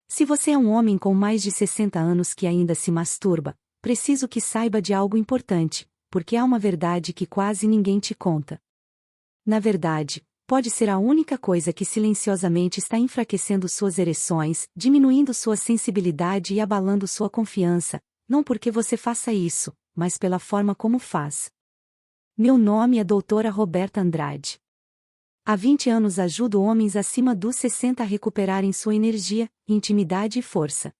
Se você é um homem com mais de 60 anos que ainda se masturba, preciso que saiba de algo importante, porque há uma verdade que quase ninguém te conta. Na verdade, pode ser a única coisa que silenciosamente está enfraquecendo suas ereções, diminuindo sua sensibilidade e abalando sua confiança, não porque você faça isso, mas pela forma como faz. Meu nome é Doutora Roberta Andrade. Há 20 anos ajudo homens acima dos 60 a recuperarem sua energia, intimidade e força.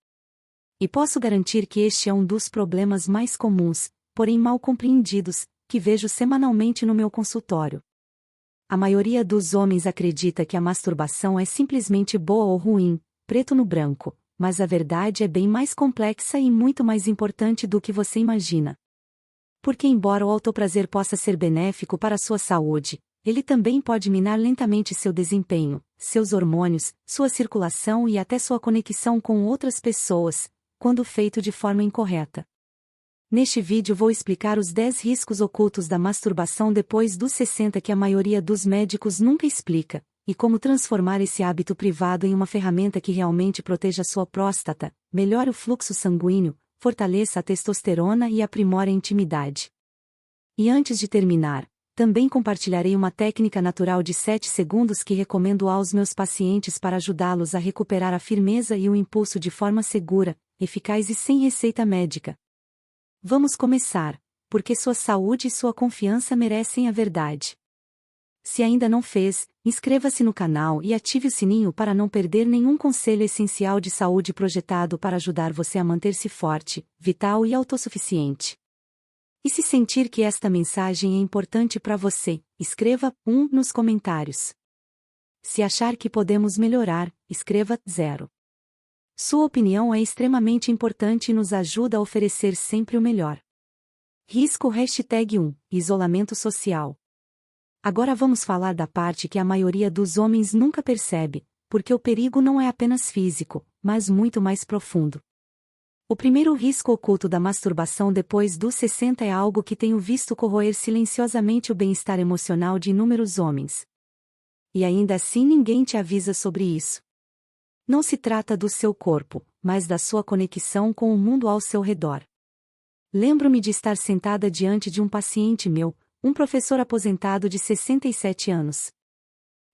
E posso garantir que este é um dos problemas mais comuns, porém mal compreendidos, que vejo semanalmente no meu consultório. A maioria dos homens acredita que a masturbação é simplesmente boa ou ruim, preto no branco, mas a verdade é bem mais complexa e muito mais importante do que você imagina. Porque embora o autoprazer possa ser benéfico para a sua saúde, ele também pode minar lentamente seu desempenho, seus hormônios, sua circulação e até sua conexão com outras pessoas, quando feito de forma incorreta. Neste vídeo vou explicar os 10 riscos ocultos da masturbação depois dos 60 que a maioria dos médicos nunca explica, e como transformar esse hábito privado em uma ferramenta que realmente proteja sua próstata, melhore o fluxo sanguíneo, fortaleça a testosterona e aprimore a intimidade. E antes de terminar, também compartilharei uma técnica natural de 7 segundos que recomendo aos meus pacientes para ajudá-los a recuperar a firmeza e o impulso de forma segura, eficaz e sem receita médica. Vamos começar, porque sua saúde e sua confiança merecem a verdade. Se ainda não fez, inscreva-se no canal e ative o sininho para não perder nenhum conselho essencial de saúde projetado para ajudar você a manter-se forte, vital e autossuficiente. E se sentir que esta mensagem é importante para você, escreva 1 nos comentários. Se achar que podemos melhorar, escreva 0. Sua opinião é extremamente importante e nos ajuda a oferecer sempre o melhor. Risco #1, isolamento social. Agora vamos falar da parte que a maioria dos homens nunca percebe, porque o perigo não é apenas físico, mas muito mais profundo. O primeiro risco oculto da masturbação depois dos 60 é algo que tenho visto corroer silenciosamente o bem-estar emocional de inúmeros homens. E ainda assim ninguém te avisa sobre isso. Não se trata do seu corpo, mas da sua conexão com o mundo ao seu redor. Lembro-me de estar sentada diante de um paciente meu, um professor aposentado de 67 anos.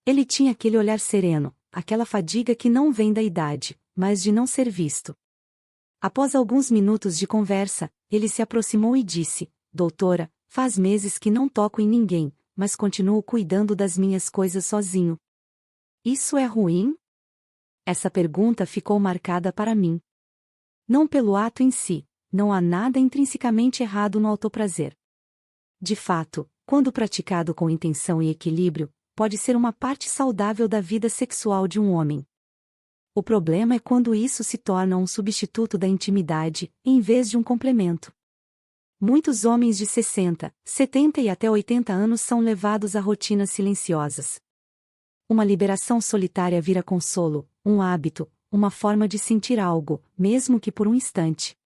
Ele tinha aquele olhar sereno, aquela fadiga que não vem da idade, mas de não ser visto. Após alguns minutos de conversa, ele se aproximou e disse: "Doutora, faz meses que não toco em ninguém, mas continuo cuidando das minhas coisas sozinho. Isso é ruim?" Essa pergunta ficou marcada para mim. Não pelo ato em si, não há nada intrinsecamente errado no autoprazer. De fato, quando praticado com intenção e equilíbrio, pode ser uma parte saudável da vida sexual de um homem. O problema é quando isso se torna um substituto da intimidade, em vez de um complemento. Muitos homens de 60, 70 e até 80 anos são levados a rotinas silenciosas. Uma liberação solitária vira consolo, um hábito, uma forma de sentir algo, mesmo que por um instante.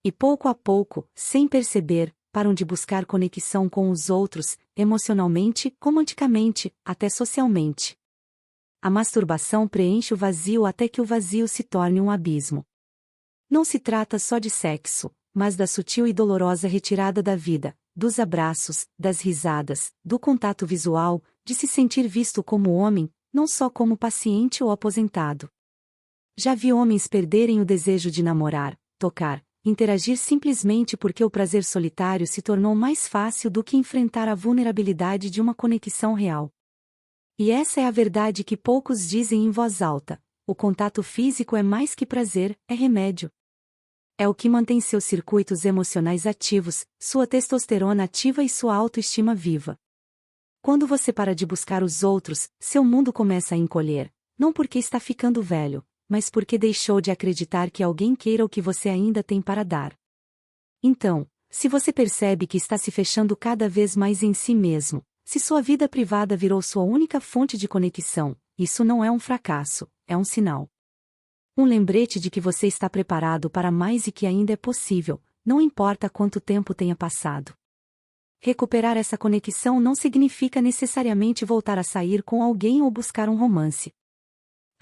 E pouco a pouco, sem perceber, param de buscar conexão com os outros, emocionalmente, romanticamente, até socialmente. A masturbação preenche o vazio até que o vazio se torne um abismo. Não se trata só de sexo, mas da sutil e dolorosa retirada da vida, dos abraços, das risadas, do contato visual, de se sentir visto como homem, não só como paciente ou aposentado. Já vi homens perderem o desejo de namorar, tocar, interagir simplesmente porque o prazer solitário se tornou mais fácil do que enfrentar a vulnerabilidade de uma conexão real. E essa é a verdade que poucos dizem em voz alta: o contato físico é mais que prazer, é remédio. É o que mantém seus circuitos emocionais ativos, sua testosterona ativa e sua autoestima viva. Quando você para de buscar os outros, seu mundo começa a encolher, não porque está ficando velho, mas porque deixou de acreditar que alguém queira o que você ainda tem para dar. Então, se você percebe que está se fechando cada vez mais em si mesmo, se sua vida privada virou sua única fonte de conexão, isso não é um fracasso, é um sinal. Um lembrete de que você está preparado para mais e que ainda é possível, não importa quanto tempo tenha passado. Recuperar essa conexão não significa necessariamente voltar a sair com alguém ou buscar um romance.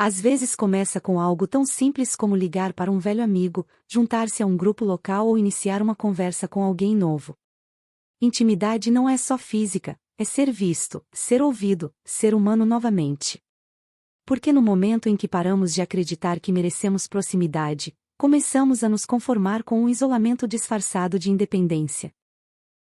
Às vezes começa com algo tão simples como ligar para um velho amigo, juntar-se a um grupo local ou iniciar uma conversa com alguém novo. Intimidade não é só física, é ser visto, ser ouvido, ser humano novamente. Porque no momento em que paramos de acreditar que merecemos proximidade, começamos a nos conformar com um isolamento disfarçado de independência.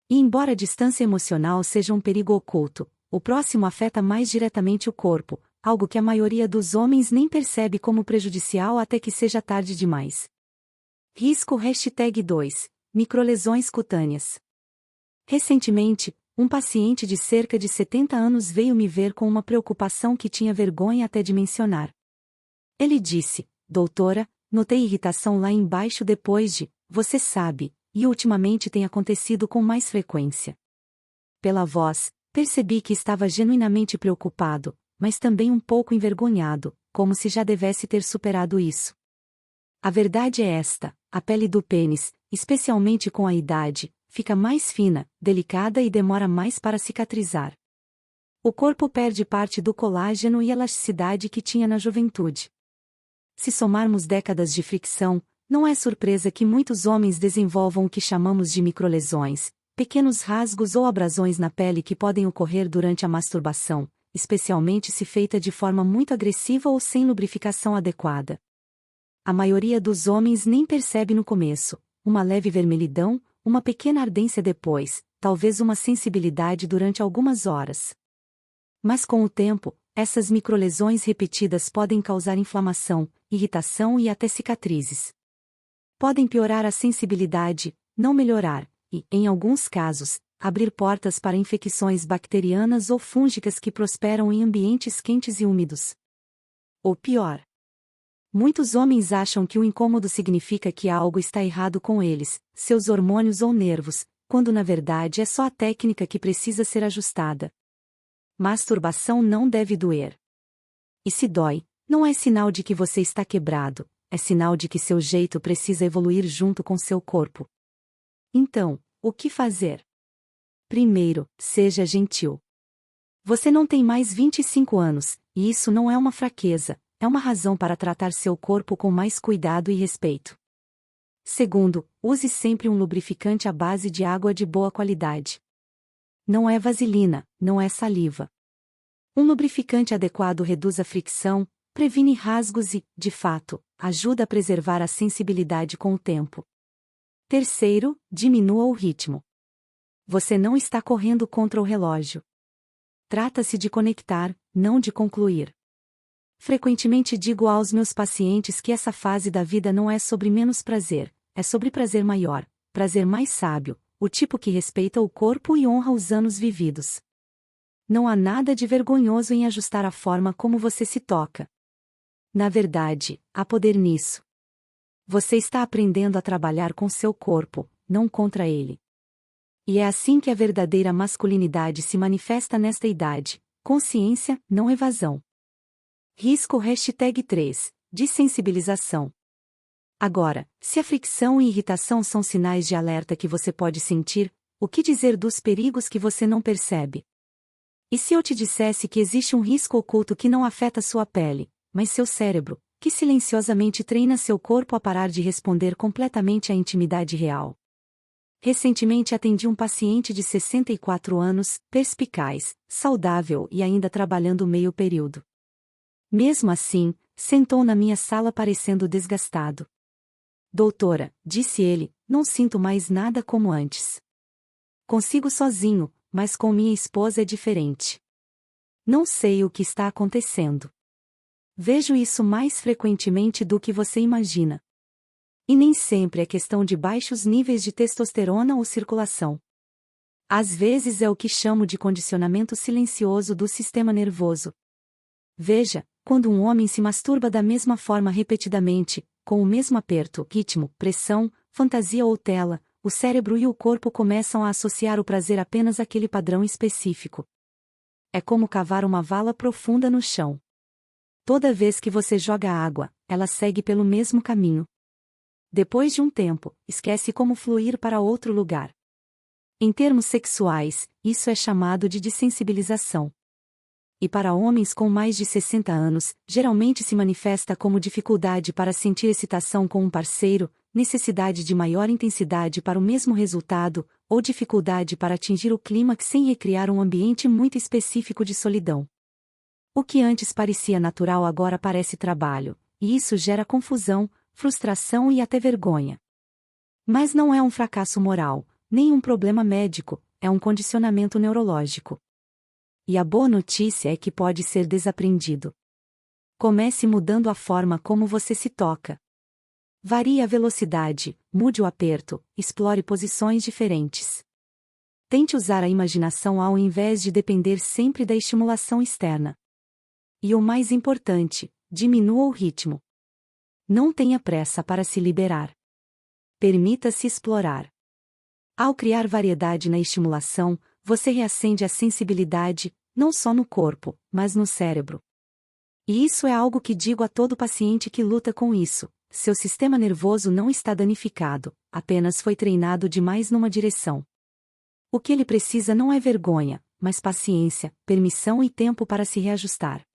E embora a distância emocional seja um perigo oculto, o próximo afeta mais diretamente o corpo, algo que a maioria dos homens nem percebe como prejudicial até que seja tarde demais. Risco #2. Microlesões cutâneas. Recentemente, um paciente de cerca de 70 anos veio me ver com uma preocupação que tinha vergonha até de mencionar. Ele disse: "Doutora, notei irritação lá embaixo depois de, você sabe, e ultimamente tem acontecido com mais frequência." Pela voz, percebi que estava genuinamente preocupado, mas também um pouco envergonhado, como se já devesse ter superado isso. A verdade é esta: a pele do pênis, especialmente com a idade, fica mais fina, delicada e demora mais para cicatrizar. O corpo perde parte do colágeno e elasticidade que tinha na juventude. Se somarmos décadas de fricção, não é surpresa que muitos homens desenvolvam o que chamamos de microlesões, pequenos rasgos ou abrasões na pele que podem ocorrer durante a masturbação, especialmente se feita de forma muito agressiva ou sem lubrificação adequada. A maioria dos homens nem percebe no começo, uma leve vermelhidão, uma pequena ardência depois, talvez uma sensibilidade durante algumas horas. Mas com o tempo, essas microlesões repetidas podem causar inflamação, irritação e até cicatrizes. Podem piorar a sensibilidade, não melhorar, e, em alguns casos, abrir portas para infecções bacterianas ou fúngicas que prosperam em ambientes quentes e úmidos. Ou pior. Muitos homens acham que o incômodo significa que algo está errado com eles, seus hormônios ou nervos, quando na verdade é só a técnica que precisa ser ajustada. Masturbação não deve doer. E se dói, não é sinal de que você está quebrado, é sinal de que seu jeito precisa evoluir junto com seu corpo. Então, o que fazer? Primeiro, seja gentil. Você não tem mais 25 anos, e isso não é uma fraqueza. É uma razão para tratar seu corpo com mais cuidado e respeito. Segundo, use sempre um lubrificante à base de água de boa qualidade. Não é vaselina, não é saliva. Um lubrificante adequado reduz a fricção, previne rasgos e, de fato, ajuda a preservar a sensibilidade com o tempo. Terceiro, diminua o ritmo. Você não está correndo contra o relógio. Trata-se de conectar, não de concluir. Frequentemente digo aos meus pacientes que essa fase da vida não é sobre menos prazer, é sobre prazer maior, prazer mais sábio, o tipo que respeita o corpo e honra os anos vividos. Não há nada de vergonhoso em ajustar a forma como você se toca. Na verdade, há poder nisso. Você está aprendendo a trabalhar com seu corpo, não contra ele. E é assim que a verdadeira masculinidade se manifesta nesta idade: consciência, não evasão. Risco #3. Desensibilização. Agora, se a fricção e irritação são sinais de alerta que você pode sentir, o que dizer dos perigos que você não percebe? E se eu te dissesse que existe um risco oculto que não afeta sua pele, mas seu cérebro, que silenciosamente treina seu corpo a parar de responder completamente à intimidade real? Recentemente atendi um paciente de 64 anos, perspicaz, saudável e ainda trabalhando meio período. Mesmo assim, sentou na minha sala parecendo desgastado. "Doutora", disse ele, "não sinto mais nada como antes. Consigo sozinho, mas com minha esposa é diferente. Não sei o que está acontecendo. Vejo isso mais frequentemente do que você imagina. E nem sempre é questão de baixos níveis de testosterona ou circulação. Às vezes é o que chamo de condicionamento silencioso do sistema nervoso. Veja, quando um homem se masturba da mesma forma repetidamente, com o mesmo aperto, ritmo, pressão, fantasia ou tela, o cérebro e o corpo começam a associar o prazer apenas àquele padrão específico. É como cavar uma vala profunda no chão. Toda vez que você joga água, ela segue pelo mesmo caminho. Depois de um tempo, esquece como fluir para outro lugar. Em termos sexuais, isso é chamado de dessensibilização. E para homens com mais de 60 anos, geralmente se manifesta como dificuldade para sentir excitação com um parceiro, necessidade de maior intensidade para o mesmo resultado, ou dificuldade para atingir o clímax sem recriar um ambiente muito específico de solidão. O que antes parecia natural agora parece trabalho, e isso gera confusão, frustração e até vergonha. Mas não é um fracasso moral, nem um problema médico, é um condicionamento neurológico. E a boa notícia é que pode ser desaprendido. Comece mudando a forma como você se toca. Varie a velocidade, mude o aperto, explore posições diferentes. Tente usar a imaginação ao invés de depender sempre da estimulação externa. E o mais importante, diminua o ritmo. Não tenha pressa para se liberar. Permita-se explorar. Ao criar variedade na estimulação, você reacende a sensibilidade, não só no corpo, mas no cérebro. E isso é algo que digo a todo paciente que luta com isso: seu sistema nervoso não está danificado, apenas foi treinado demais numa direção. O que ele precisa não é vergonha, mas paciência, permissão e tempo para se reajustar.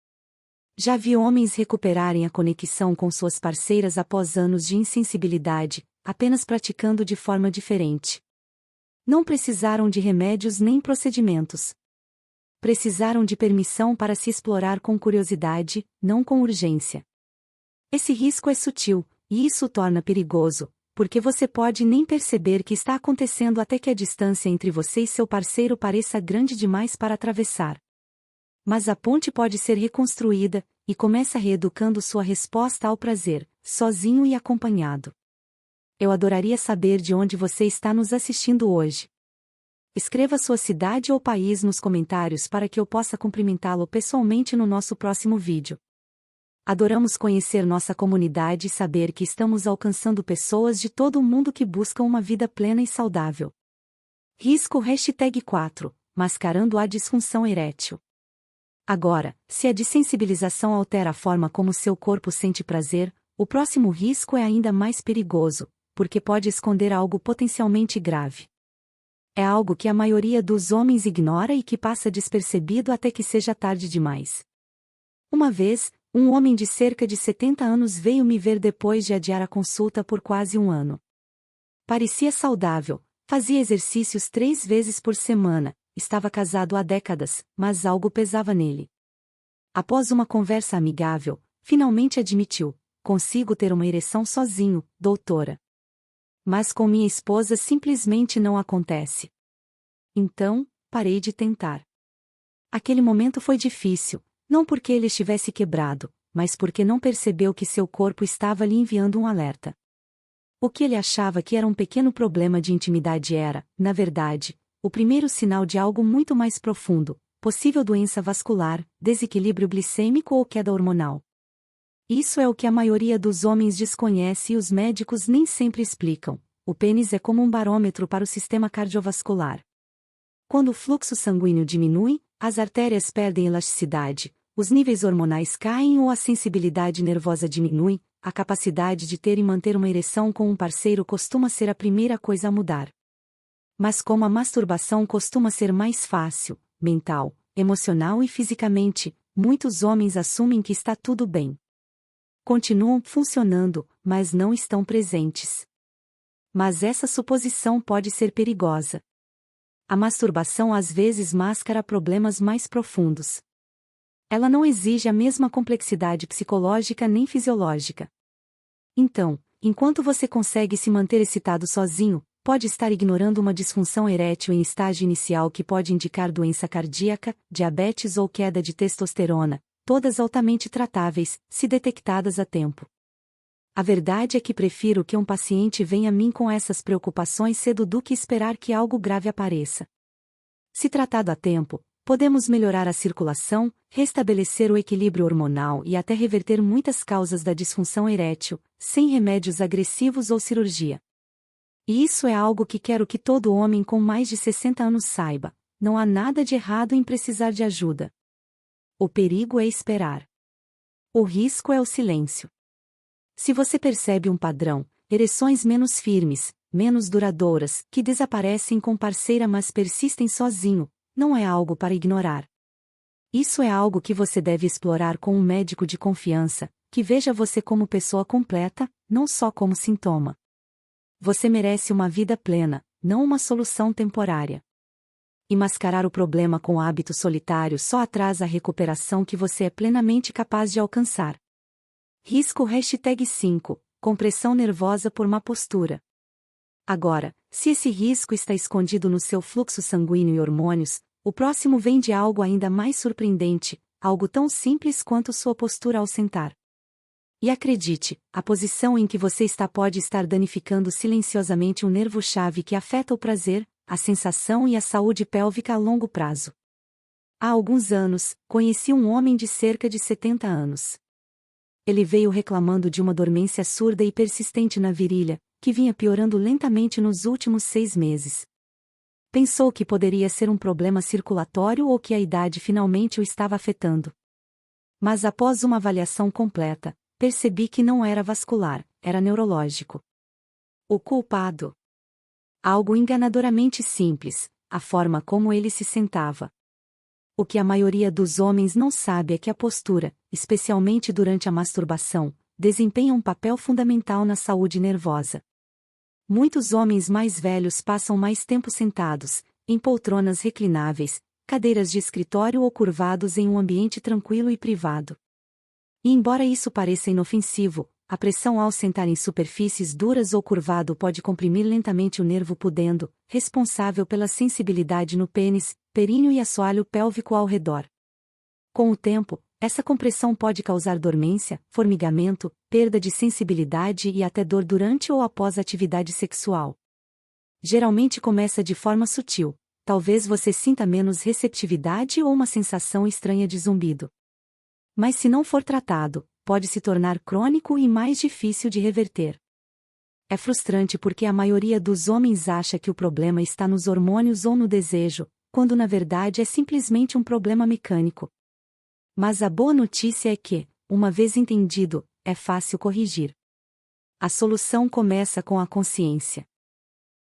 Já vi homens recuperarem a conexão com suas parceiras após anos de insensibilidade, apenas praticando de forma diferente. Não precisaram de remédios nem procedimentos. Precisaram de permissão para se explorar com curiosidade, não com urgência. Esse risco é sutil, e isso o torna perigoso, porque você pode nem perceber que está acontecendo até que a distância entre você e seu parceiro pareça grande demais para atravessar. Mas a ponte pode ser reconstruída, e começa reeducando sua resposta ao prazer, sozinho e acompanhado. Eu adoraria saber de onde você está nos assistindo hoje. Escreva sua cidade ou país nos comentários para que eu possa cumprimentá-lo pessoalmente no nosso próximo vídeo. Adoramos conhecer nossa comunidade e saber que estamos alcançando pessoas de todo o mundo que buscam uma vida plena e saudável. Risco #4, mascarando a disfunção erétil. Agora, se a dessensibilização altera a forma como seu corpo sente prazer, o próximo risco é ainda mais perigoso, porque pode esconder algo potencialmente grave. É algo que a maioria dos homens ignora e que passa despercebido até que seja tarde demais. Uma vez, um homem de cerca de 70 anos veio me ver depois de adiar a consulta por quase um ano. Parecia saudável, fazia exercícios 3 vezes por semana, estava casado há décadas, mas algo pesava nele. Após uma conversa amigável, finalmente admitiu: consigo ter uma ereção sozinho, doutora. Mas com minha esposa simplesmente não acontece. Então, parei de tentar. Aquele momento foi difícil, não porque ele estivesse quebrado, mas porque não percebeu que seu corpo estava lhe enviando um alerta. O que ele achava que era um pequeno problema de intimidade era, na verdade, o primeiro sinal de algo muito mais profundo, possível doença vascular, desequilíbrio glicêmico ou queda hormonal. Isso é o que a maioria dos homens desconhece e os médicos nem sempre explicam. O pênis é como um barômetro para o sistema cardiovascular. Quando o fluxo sanguíneo diminui, as artérias perdem elasticidade, os níveis hormonais caem ou a sensibilidade nervosa diminui, a capacidade de ter e manter uma ereção com um parceiro costuma ser a primeira coisa a mudar. Mas como a masturbação costuma ser mais fácil, mental, emocional e fisicamente, muitos homens assumem que está tudo bem. Continuam funcionando, mas não estão presentes. Mas essa suposição pode ser perigosa. A masturbação às vezes mascara problemas mais profundos. Ela não exige a mesma complexidade psicológica nem fisiológica. Então, enquanto você consegue se manter excitado sozinho, pode estar ignorando uma disfunção erétil em estágio inicial que pode indicar doença cardíaca, diabetes ou queda de testosterona, todas altamente tratáveis, se detectadas a tempo. A verdade é que prefiro que um paciente venha a mim com essas preocupações cedo do que esperar que algo grave apareça. Se tratado a tempo, podemos melhorar a circulação, restabelecer o equilíbrio hormonal e até reverter muitas causas da disfunção erétil, sem remédios agressivos ou cirurgia. E isso é algo que quero que todo homem com mais de 60 anos saiba: não há nada de errado em precisar de ajuda. O perigo é esperar. O risco é o silêncio. Se você percebe um padrão, ereções menos firmes, menos duradouras, que desaparecem com parceira mas persistem sozinho, não é algo para ignorar. Isso é algo que você deve explorar com um médico de confiança, que veja você como pessoa completa, não só como sintoma. Você merece uma vida plena, não uma solução temporária. E mascarar o problema com hábito solitário só atrasa a recuperação que você é plenamente capaz de alcançar. Risco #5, compressão nervosa por má postura. Agora, se esse risco está escondido no seu fluxo sanguíneo e hormônios, o próximo vem de algo ainda mais surpreendente, algo tão simples quanto sua postura ao sentar. E acredite, a posição em que você está pode estar danificando silenciosamente um nervo-chave que afeta o prazer, a sensação e a saúde pélvica a longo prazo. Há alguns anos, conheci um homem de cerca de 70 anos. Ele veio reclamando de uma dormência surda e persistente na virilha, que vinha piorando lentamente nos últimos 6 meses. Pensou que poderia ser um problema circulatório ou que a idade finalmente o estava afetando. Mas após uma avaliação completa, percebi que não era vascular, era neurológico. O culpado? Algo enganadoramente simples, a forma como ele se sentava. O que a maioria dos homens não sabe é que a postura, especialmente durante a masturbação, desempenha um papel fundamental na saúde nervosa. Muitos homens mais velhos passam mais tempo sentados, em poltronas reclináveis, cadeiras de escritório ou curvados em um ambiente tranquilo e privado. E embora isso pareça inofensivo, a pressão ao sentar em superfícies duras ou curvado pode comprimir lentamente o nervo pudendo, responsável pela sensibilidade no pênis, períneo e assoalho pélvico ao redor. Com o tempo, essa compressão pode causar dormência, formigamento, perda de sensibilidade e até dor durante ou após a atividade sexual. Geralmente começa de forma sutil, talvez você sinta menos receptividade ou uma sensação estranha de zumbido. Mas se não for tratado, pode se tornar crônico e mais difícil de reverter. É frustrante porque a maioria dos homens acha que o problema está nos hormônios ou no desejo, quando na verdade é simplesmente um problema mecânico. Mas a boa notícia é que, uma vez entendido, é fácil corrigir. A solução começa com a consciência.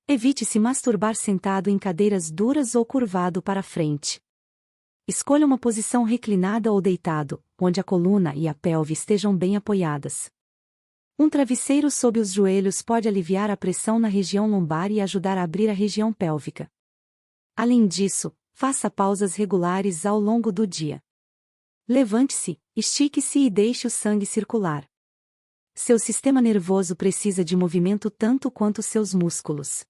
Evite se masturbar sentado em cadeiras duras ou curvado para frente. Escolha uma posição reclinada ou deitado, onde a coluna e a pelve estejam bem apoiadas. Um travesseiro sob os joelhos pode aliviar a pressão na região lombar e ajudar a abrir a região pélvica. Além disso, faça pausas regulares ao longo do dia. Levante-se, estique-se e deixe o sangue circular. Seu sistema nervoso precisa de movimento tanto quanto seus músculos.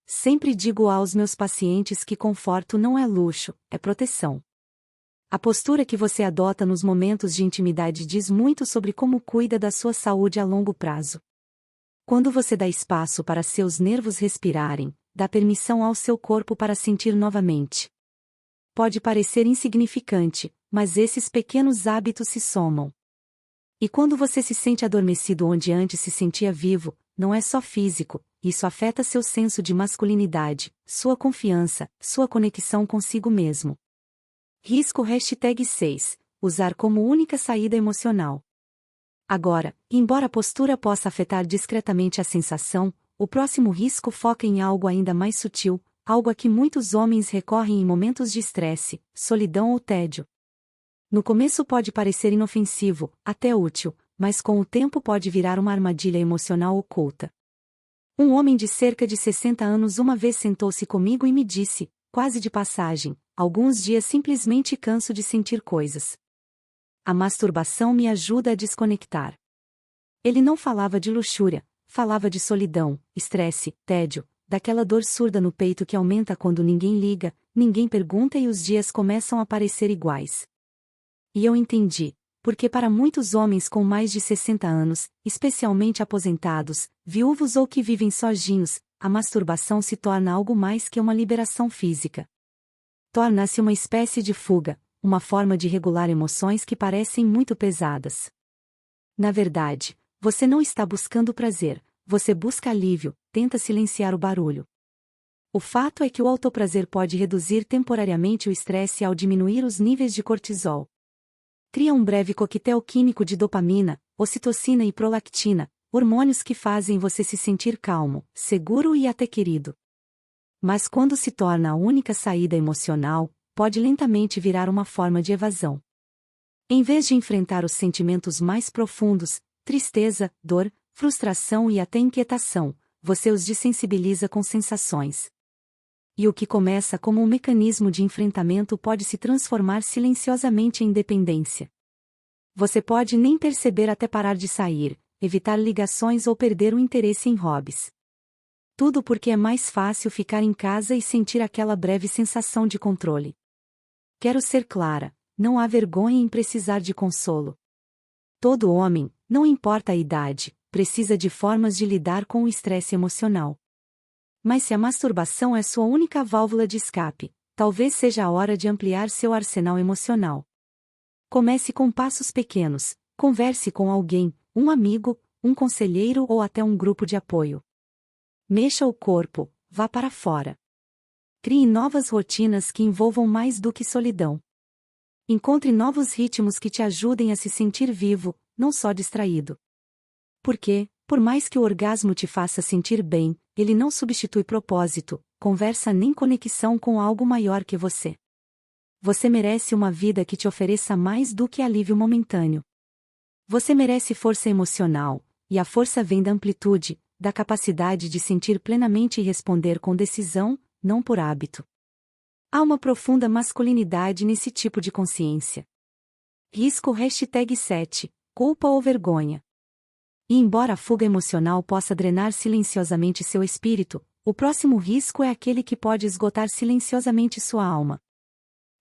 Sempre digo aos meus pacientes que conforto não é luxo, é proteção. A postura que você adota nos momentos de intimidade diz muito sobre como cuida da sua saúde a longo prazo. Quando você dá espaço para seus nervos respirarem, dá permissão ao seu corpo para sentir novamente. Pode parecer insignificante, mas esses pequenos hábitos se somam. E quando você se sente adormecido onde antes se sentia vivo, não é só físico, isso afeta seu senso de masculinidade, sua confiança, sua conexão consigo mesmo. Risco #6, usar como única saída emocional. Agora, embora a postura possa afetar discretamente a sensação, o próximo risco foca em algo ainda mais sutil, algo a que muitos homens recorrem em momentos de estresse, solidão ou tédio. No começo pode parecer inofensivo, até útil, mas com o tempo pode virar uma armadilha emocional oculta. Um homem de cerca de 60 anos uma vez sentou-se comigo e me disse, quase de passagem, alguns dias simplesmente canso de sentir coisas. A masturbação me ajuda a desconectar. Ele não falava de luxúria, falava de solidão, estresse, tédio, daquela dor surda no peito que aumenta quando ninguém liga, ninguém pergunta e os dias começam a parecer iguais. E eu entendi, porque para muitos homens com mais de 60 anos, especialmente aposentados, viúvos ou que vivem sozinhos, a masturbação se torna algo mais que uma liberação física. Torna-se uma espécie de fuga, uma forma de regular emoções que parecem muito pesadas. Na verdade, você não está buscando prazer, você busca alívio, tenta silenciar o barulho. O fato é que o autoprazer pode reduzir temporariamente o estresse ao diminuir os níveis de cortisol. Cria um breve coquetel químico de dopamina, ocitocina e prolactina, hormônios que fazem você se sentir calmo, seguro e até querido. Mas quando se torna a única saída emocional, pode lentamente virar uma forma de evasão. Em vez de enfrentar os sentimentos mais profundos, tristeza, dor, frustração e até inquietação, você os desensibiliza com sensações. E o que começa como um mecanismo de enfrentamento pode se transformar silenciosamente em dependência. Você pode nem perceber até parar de sair, evitar ligações ou perder o interesse em hobbies. Tudo porque é mais fácil ficar em casa e sentir aquela breve sensação de controle. Quero ser clara, não há vergonha em precisar de consolo. Todo homem, não importa a idade, precisa de formas de lidar com o estresse emocional. Mas se a masturbação é sua única válvula de escape, talvez seja a hora de ampliar seu arsenal emocional. Comece com passos pequenos, converse com alguém, um amigo, um conselheiro ou até um grupo de apoio. Mexa o corpo, vá para fora. Crie novas rotinas que envolvam mais do que solidão. Encontre novos ritmos que te ajudem a se sentir vivo, não só distraído. Porque, por mais que o orgasmo te faça sentir bem, ele não substitui propósito, conversa nem conexão com algo maior que você. Você merece uma vida que te ofereça mais do que alívio momentâneo. Você merece força emocional, e a força vem da amplitude, da capacidade de sentir plenamente e responder com decisão, não por hábito. Há uma profunda masculinidade nesse tipo de consciência. Risco #7, culpa ou vergonha. E embora a fuga emocional possa drenar silenciosamente seu espírito, o próximo risco é aquele que pode esgotar silenciosamente sua alma.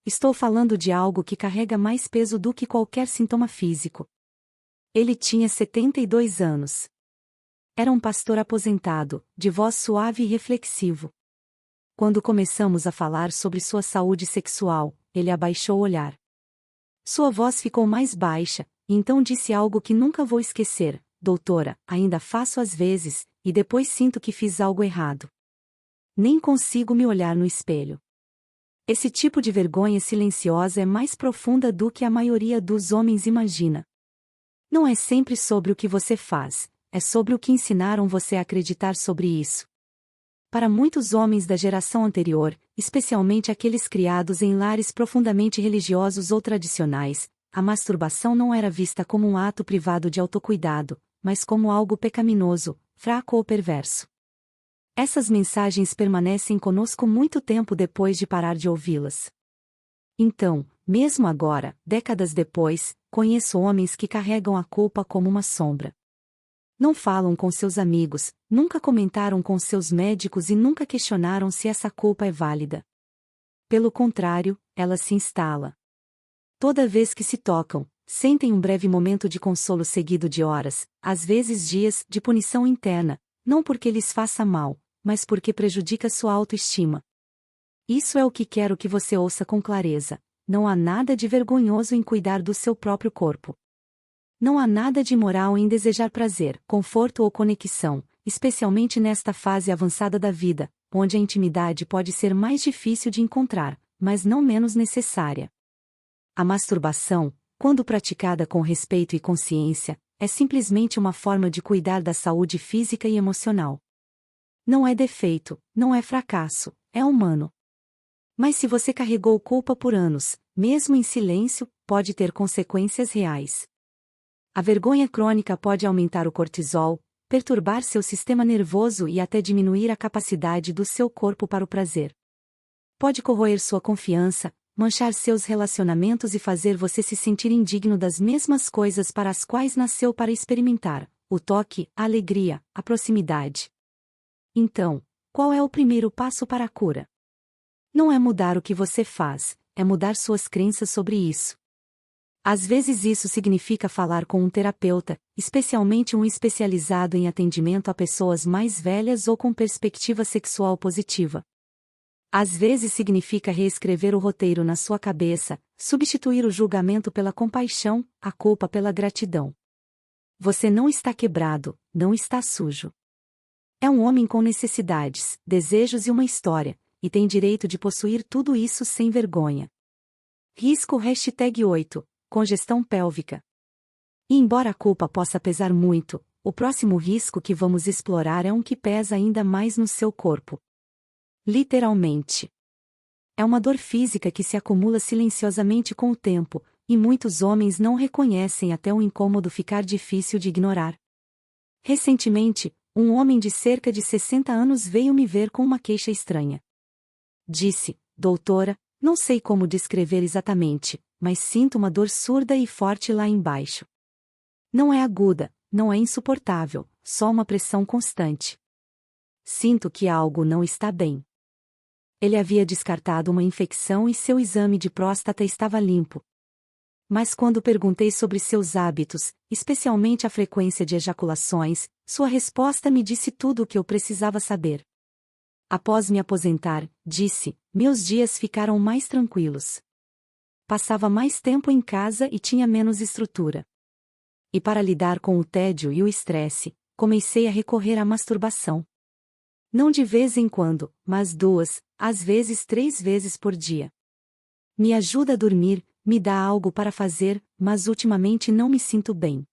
Estou falando de algo que carrega mais peso do que qualquer sintoma físico. Ele tinha 72 anos. Era um pastor aposentado, de voz suave e reflexivo. Quando começamos a falar sobre sua saúde sexual, ele abaixou o olhar. Sua voz ficou mais baixa, e então disse algo que nunca vou esquecer: doutora, ainda faço às vezes, e depois sinto que fiz algo errado. Nem consigo me olhar no espelho. Esse tipo de vergonha silenciosa é mais profunda do que a maioria dos homens imagina. Não é sempre sobre o que você faz, é sobre o que ensinaram você a acreditar sobre isso. Para muitos homens da geração anterior, especialmente aqueles criados em lares profundamente religiosos ou tradicionais, a masturbação não era vista como um ato privado de autocuidado, mas como algo pecaminoso, fraco ou perverso. Essas mensagens permanecem conosco muito tempo depois de parar de ouvi-las. Então, mesmo agora, décadas depois, conheço homens que carregam a culpa como uma sombra. Não falam com seus amigos, nunca comentaram com seus médicos e nunca questionaram se essa culpa é válida. Pelo contrário, ela se instala. Toda vez que se tocam, sentem um breve momento de consolo seguido de horas, às vezes dias, de punição interna, não porque lhes faça mal, mas porque prejudica sua autoestima. Isso é o que quero que você ouça com clareza: não há nada de vergonhoso em cuidar do seu próprio corpo. Não há nada de imoral em desejar prazer, conforto ou conexão, especialmente nesta fase avançada da vida, onde a intimidade pode ser mais difícil de encontrar, mas não menos necessária. A masturbação, quando praticada com respeito e consciência, é simplesmente uma forma de cuidar da saúde física e emocional. Não é defeito, não é fracasso, é humano. Mas se você carregou culpa por anos, mesmo em silêncio, pode ter consequências reais. A vergonha crônica pode aumentar o cortisol, perturbar seu sistema nervoso e até diminuir a capacidade do seu corpo para o prazer. Pode corroer sua confiança, manchar seus relacionamentos e fazer você se sentir indigno das mesmas coisas para as quais nasceu para experimentar: o toque, a alegria, a proximidade. Então, qual é o primeiro passo para a cura? Não é mudar o que você faz, é mudar suas crenças sobre isso. Às vezes isso significa falar com um terapeuta, especialmente um especializado em atendimento a pessoas mais velhas ou com perspectiva sexual positiva. Às vezes significa reescrever o roteiro na sua cabeça, substituir o julgamento pela compaixão, a culpa pela gratidão. Você não está quebrado, não está sujo. É um homem com necessidades, desejos e uma história, e tem direito de possuir tudo isso sem vergonha. Risco #8. Congestão pélvica. E embora a culpa possa pesar muito, o próximo risco que vamos explorar é um que pesa ainda mais no seu corpo. Literalmente. É uma dor física que se acumula silenciosamente com o tempo, e muitos homens não reconhecem até o incômodo ficar difícil de ignorar. Recentemente, um homem de cerca de 60 anos veio me ver com uma queixa estranha. Disse: doutora, não sei como descrever exatamente, mas sinto uma dor surda e forte lá embaixo. Não é aguda, não é insuportável, só uma pressão constante. Sinto que algo não está bem. Ele havia descartado uma infecção e seu exame de próstata estava limpo. Mas quando perguntei sobre seus hábitos, especialmente a frequência de ejaculações, sua resposta me disse tudo o que eu precisava saber. Após me aposentar, disse, meus dias ficaram mais tranquilos. Passava mais tempo em casa e tinha menos estrutura. E para lidar com o tédio e o estresse, comecei a recorrer à masturbação. Não de vez em quando, mas 2, às vezes 3 vezes por dia. Me ajuda a dormir, me dá algo para fazer, mas ultimamente não me sinto bem.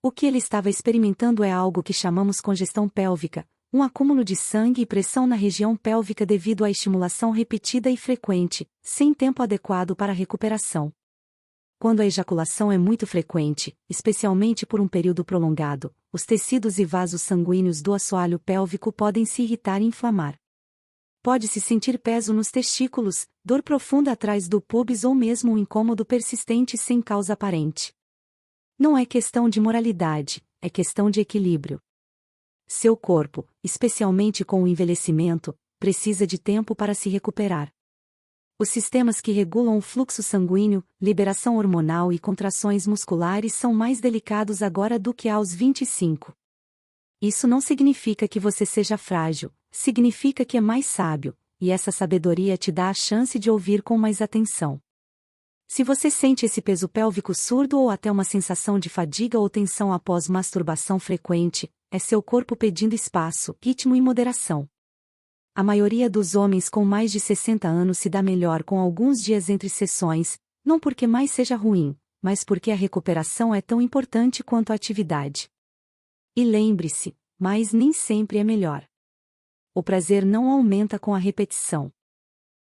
O que ele estava experimentando é algo que chamamos congestão pélvica, um acúmulo de sangue e pressão na região pélvica devido à estimulação repetida e frequente, sem tempo adequado para a recuperação. Quando a ejaculação é muito frequente, especialmente por um período prolongado, os tecidos e vasos sanguíneos do assoalho pélvico podem se irritar e inflamar. Pode-se sentir peso nos testículos, dor profunda atrás do pubis ou mesmo um incômodo persistente sem causa aparente. Não é questão de moralidade, é questão de equilíbrio. Seu corpo, especialmente com o envelhecimento, precisa de tempo para se recuperar. Os sistemas que regulam o fluxo sanguíneo, liberação hormonal e contrações musculares são mais delicados agora do que aos 25. Isso não significa que você seja frágil, significa que é mais sábio, e essa sabedoria te dá a chance de ouvir com mais atenção. Se você sente esse peso pélvico surdo ou até uma sensação de fadiga ou tensão após masturbação frequente, é seu corpo pedindo espaço, ritmo e moderação. A maioria dos homens com mais de 60 anos se dá melhor com alguns dias entre sessões, não porque mais seja ruim, mas porque a recuperação é tão importante quanto a atividade. E lembre-se, mas nem sempre é melhor. O prazer não aumenta com a repetição.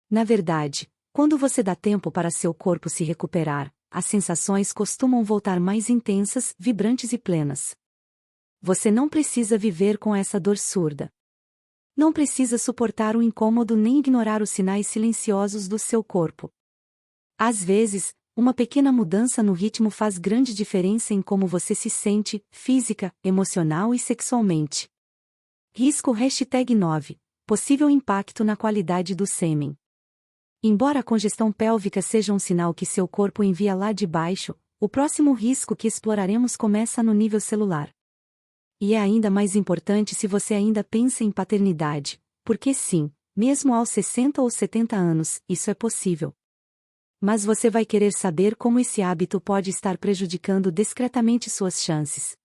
Na verdade, quando você dá tempo para seu corpo se recuperar, as sensações costumam voltar mais intensas, vibrantes e plenas. Você não precisa viver com essa dor surda. Não precisa suportar o incômodo nem ignorar os sinais silenciosos do seu corpo. Às vezes, uma pequena mudança no ritmo faz grande diferença em como você se sente, física, emocional e sexualmente. Risco #9. Possível impacto na qualidade do sêmen. Embora a congestão pélvica seja um sinal que seu corpo envia lá de baixo, o próximo risco que exploraremos começa no nível celular. E é ainda mais importante se você ainda pensa em paternidade, porque sim, mesmo aos 60 ou 70 anos, isso é possível. Mas você vai querer saber como esse hábito pode estar prejudicando discretamente suas chances.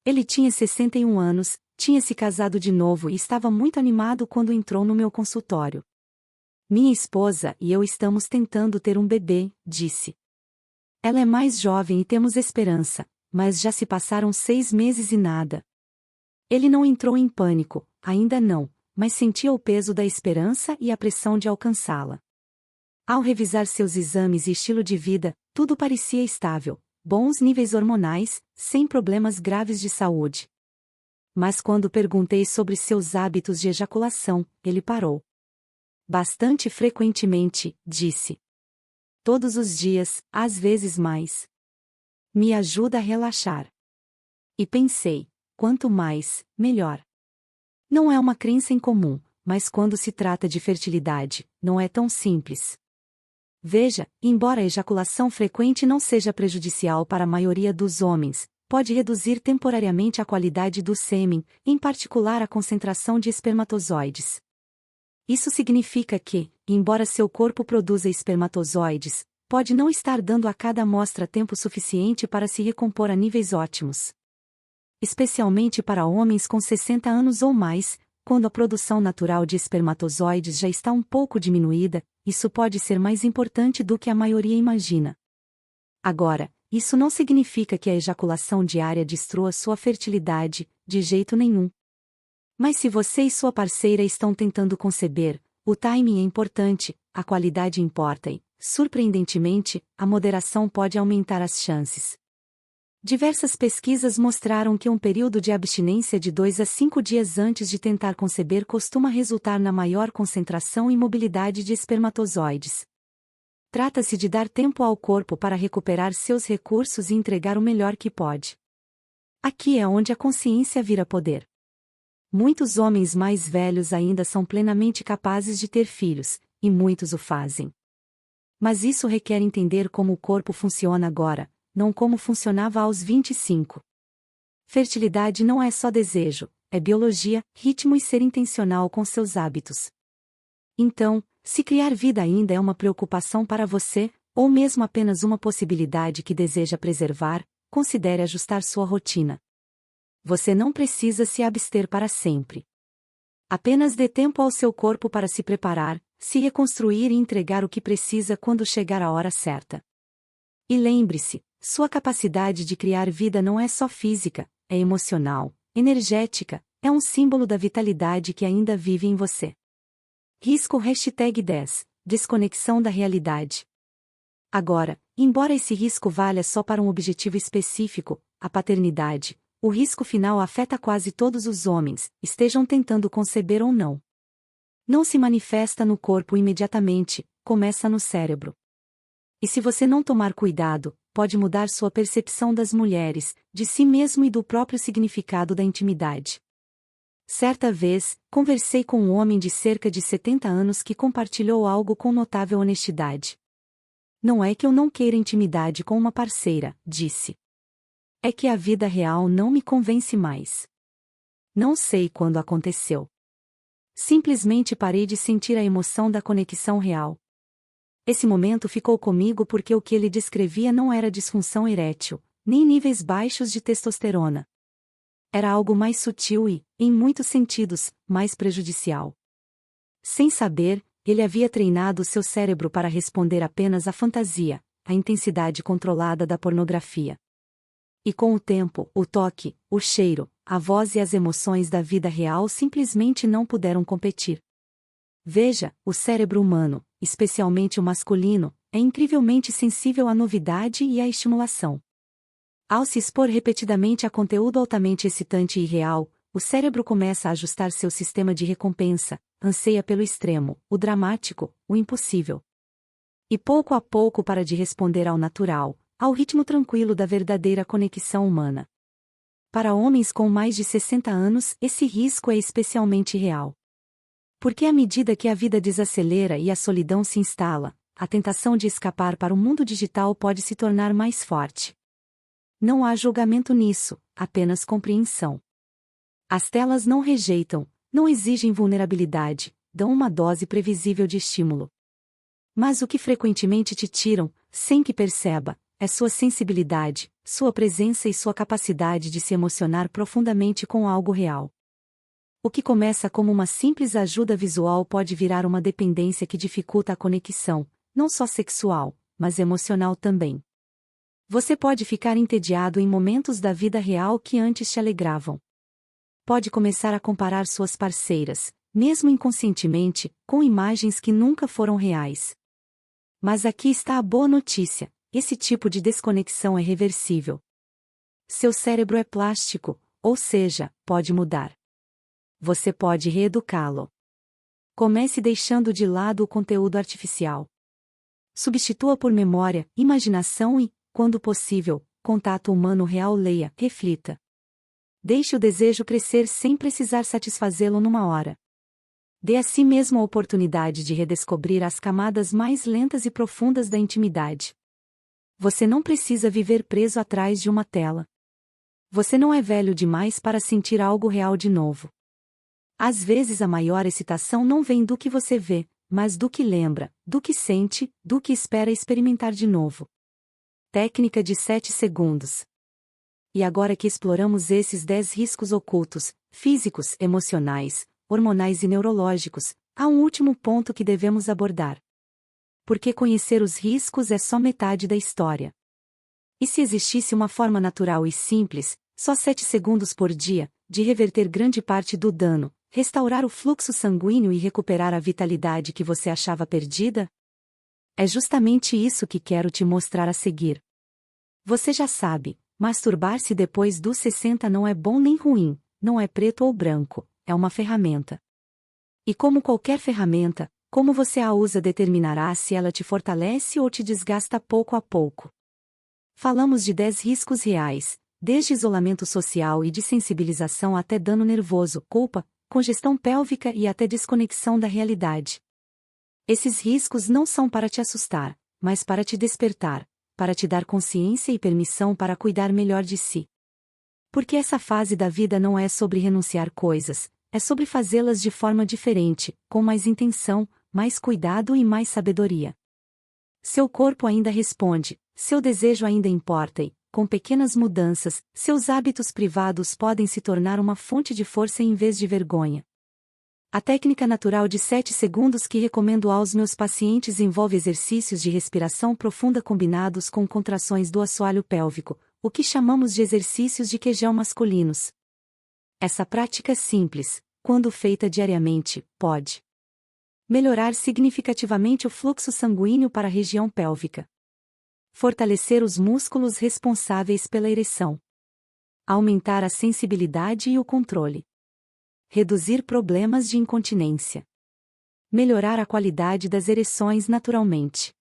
Ele tinha 61 anos, tinha se casado de novo e estava muito animado quando entrou no meu consultório. Minha esposa e eu estamos tentando ter um bebê, disse. Ela é mais jovem e temos esperança, mas já se passaram 6 meses e nada. Ele não entrou em pânico, ainda não, mas sentia o peso da esperança e a pressão de alcançá-la. Ao revisar seus exames e estilo de vida, tudo parecia estável, bons níveis hormonais, sem problemas graves de saúde. Mas quando perguntei sobre seus hábitos de ejaculação, ele parou. Bastante frequentemente, disse. Todos os dias, às vezes mais. Me ajuda a relaxar. E pensei, quanto mais, melhor. Não é uma crença incomum, mas quando se trata de fertilidade, não é tão simples. Veja, embora a ejaculação frequente não seja prejudicial para a maioria dos homens, pode reduzir temporariamente a qualidade do sêmen, em particular a concentração de espermatozoides. Isso significa que, embora seu corpo produza espermatozoides, pode não estar dando a cada amostra tempo suficiente para se recompor a níveis ótimos. Especialmente para homens com 60 anos ou mais, quando a produção natural de espermatozoides já está um pouco diminuída, isso pode ser mais importante do que a maioria imagina. Agora, isso não significa que a ejaculação diária destrua sua fertilidade, de jeito nenhum. Mas se você e sua parceira estão tentando conceber, O timing é importante, a qualidade importa e, surpreendentemente, a moderação pode aumentar as chances. Diversas pesquisas mostraram que um período de abstinência de 2 a 5 dias antes de tentar conceber costuma resultar na maior concentração e mobilidade de espermatozoides. Trata-se de dar tempo ao corpo para recuperar seus recursos e entregar o melhor que pode. Aqui é onde a consciência vira poder. Muitos homens mais velhos ainda são plenamente capazes de ter filhos, e muitos o fazem. Mas isso requer entender como o corpo funciona agora, não como funcionava aos 25. Fertilidade não é só desejo, é biologia, ritmo e ser intencional com seus hábitos. Então, se criar vida ainda é uma preocupação para você, ou mesmo apenas uma possibilidade que deseja preservar, considere ajustar sua rotina. Você não precisa se abster para sempre. Apenas dê tempo ao seu corpo para se preparar, se reconstruir e entregar o que precisa quando chegar a hora certa. E lembre-se, sua capacidade de criar vida não é só física, é emocional, energética, é um símbolo da vitalidade que ainda vive em você. Risco #10, desconexão da realidade. Agora, embora esse risco valha só para um objetivo específico, a paternidade, o risco final afeta quase todos os homens, estejam tentando conceber ou não. Não se manifesta no corpo imediatamente, começa no cérebro. E se você não tomar cuidado, pode mudar sua percepção das mulheres, de si mesmo e do próprio significado da intimidade. Certa vez, conversei com um homem de cerca de 70 anos que compartilhou algo com notável honestidade. Não é que eu não queira intimidade com uma parceira, disse. É que a vida real não me convence mais. Não sei quando aconteceu. Simplesmente parei de sentir a emoção da conexão real. Esse momento ficou comigo porque o que ele descrevia não era disfunção erétil, nem níveis baixos de testosterona. Era algo mais sutil e, em muitos sentidos, mais prejudicial. Sem saber, ele havia treinado seu cérebro para responder apenas à fantasia, à intensidade controlada da pornografia. E com o tempo, o toque, o cheiro, a voz e as emoções da vida real simplesmente não puderam competir. Veja, o cérebro humano, especialmente o masculino, é incrivelmente sensível à novidade e à estimulação. Ao se expor repetidamente a conteúdo altamente excitante e irreal, o cérebro começa a ajustar seu sistema de recompensa, anseia pelo extremo, o dramático, o impossível. E pouco a pouco para de responder ao natural, ao ritmo tranquilo da verdadeira conexão humana. Para homens com mais de 60 anos, esse risco é especialmente real. Porque à medida que a vida desacelera e a solidão se instala, a tentação de escapar para o mundo digital pode se tornar mais forte. Não há julgamento nisso, apenas compreensão. As telas não rejeitam, não exigem vulnerabilidade, dão uma dose previsível de estímulo. Mas o que frequentemente te tiram, sem que perceba, é sua sensibilidade, sua presença e sua capacidade de se emocionar profundamente com algo real. O que começa como uma simples ajuda visual pode virar uma dependência que dificulta a conexão, não só sexual, mas emocional também. Você pode ficar entediado em momentos da vida real que antes te alegravam. Pode começar a comparar suas parceiras, mesmo inconscientemente, com imagens que nunca foram reais. Mas aqui está a boa notícia: esse tipo de desconexão é reversível. Seu cérebro é plástico, ou seja, pode mudar. Você pode reeducá-lo. Comece deixando de lado o conteúdo artificial. Substitua por memória, imaginação e, quando possível, contato humano real. Leia, reflita. Deixe o desejo crescer sem precisar satisfazê-lo numa hora. Dê a si mesmo a oportunidade de redescobrir as camadas mais lentas e profundas da intimidade. Você não precisa viver preso atrás de uma tela. Você não é velho demais para sentir algo real de novo. Às vezes a maior excitação não vem do que você vê, mas do que lembra, do que sente, do que espera experimentar de novo. Técnica de 7 segundos. E agora que exploramos esses 10 riscos ocultos, físicos, emocionais, hormonais e neurológicos, há um último ponto que devemos abordar. Porque conhecer os riscos é só metade da história. E se existisse uma forma natural e simples, só 7 segundos por dia, de reverter grande parte do dano, Restaurar o fluxo sanguíneo e recuperar a vitalidade que você achava perdida? É justamente isso que quero te mostrar a seguir. Você já sabe, masturbar-se depois dos 60 não é bom nem ruim, não é preto ou branco, é uma ferramenta. E como qualquer ferramenta, como você a usa determinará se ela te fortalece ou te desgasta pouco a pouco. Falamos de 10 riscos reais, desde isolamento social e de sensibilização até dano nervoso, culpa, congestão pélvica e até desconexão da realidade. Esses riscos não são para te assustar, mas para te despertar, para te dar consciência e permissão para cuidar melhor de si. Porque essa fase da vida não é sobre renunciar coisas, é sobre fazê-las de forma diferente, com mais intenção, mais cuidado e mais sabedoria. Seu corpo ainda responde, seu desejo ainda importa e, com pequenas mudanças, seus hábitos privados podem se tornar uma fonte de força em vez de vergonha. A técnica natural de 7 segundos que recomendo aos meus pacientes envolve exercícios de respiração profunda combinados com contrações do assoalho pélvico, o que chamamos de exercícios de quejão masculinos. Essa prática simples, quando feita diariamente, pode melhorar significativamente o fluxo sanguíneo para a região pélvica. Fortalecer os músculos responsáveis pela ereção. Aumentar a sensibilidade e o controle. Reduzir problemas de incontinência. Melhorar a qualidade das ereções naturalmente.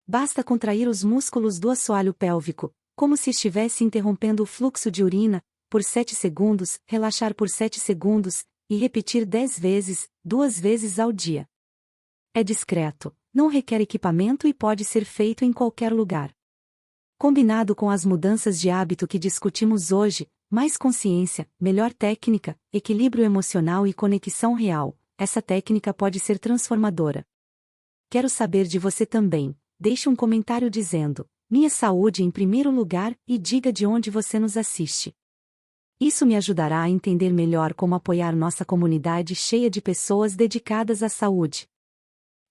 Basta contrair os músculos do assoalho pélvico, como se estivesse interrompendo o fluxo de urina, por 7 segundos, relaxar por 7 segundos, e repetir 10 vezes, 2 vezes ao dia. É discreto, não requer equipamento e pode ser feito em qualquer lugar. Combinado com as mudanças de hábito que discutimos hoje, mais consciência, melhor técnica, equilíbrio emocional e conexão real, essa técnica pode ser transformadora. Quero saber de você também. Deixe um comentário dizendo, minha saúde em primeiro lugar, e diga de onde você nos assiste. Isso me ajudará a entender melhor como apoiar nossa comunidade cheia de pessoas dedicadas à saúde.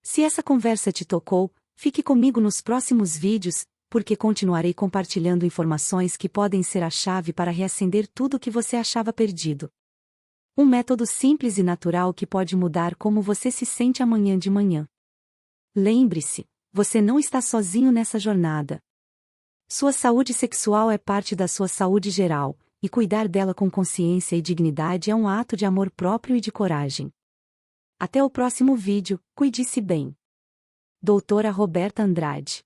Se essa conversa te tocou, fique comigo nos próximos vídeos, porque continuarei compartilhando informações que podem ser a chave para reacender tudo o que você achava perdido. Um método simples e natural que pode mudar como você se sente amanhã de manhã. Lembre-se, você não está sozinho nessa jornada. Sua saúde sexual é parte da sua saúde geral, e cuidar dela com consciência e dignidade é um ato de amor próprio e de coragem. Até o próximo vídeo, cuide-se bem. Doutora Roberta Andrade.